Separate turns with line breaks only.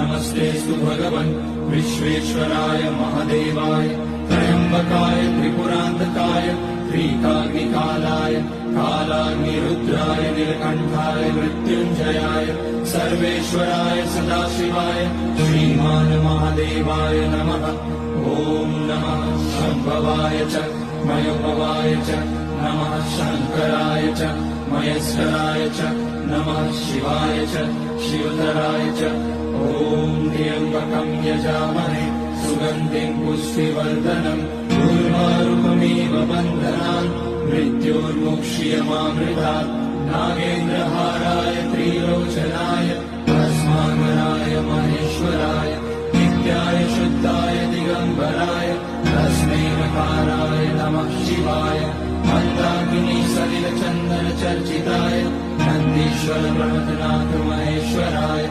नमस्तेऽस्तु भगवन् विश्वेश्वराय महादेवाय त्र्यम्बकाय त्रिपुरान्तकाय त्रिकाग्निकालाय कालाग्निरुद्राय नीलकण्ठाय मृत्युञ्जयाय सर्वेश्वराय सदाशिवाय श्रीमान् महादेवाय नमः। ॐ नमः शम्भवाय च मयोभवाय च नमः शङ्कराय च महेश्वराय च नमः शिवाय च शिवतराय च। ॐ त्र्यम्बकं यजामहे सुगन्धिं पुष्टिवर्धनम् उर्वारुकमिव बन्धनान् मृत्योर्मुक्ष्यमामृतात्। नागेन्द्रहाराय त्रिलोचनाय भस्माङ्गनाय महेश्वराय नित्याय शुद्धाय दिगम्बराय तस्मै नकाराय नमः शिवाय। मन्दाकिनी सलिलचन्दनचर्चिताय नन्दीश्वर प्रमथनाथ महेश्वराय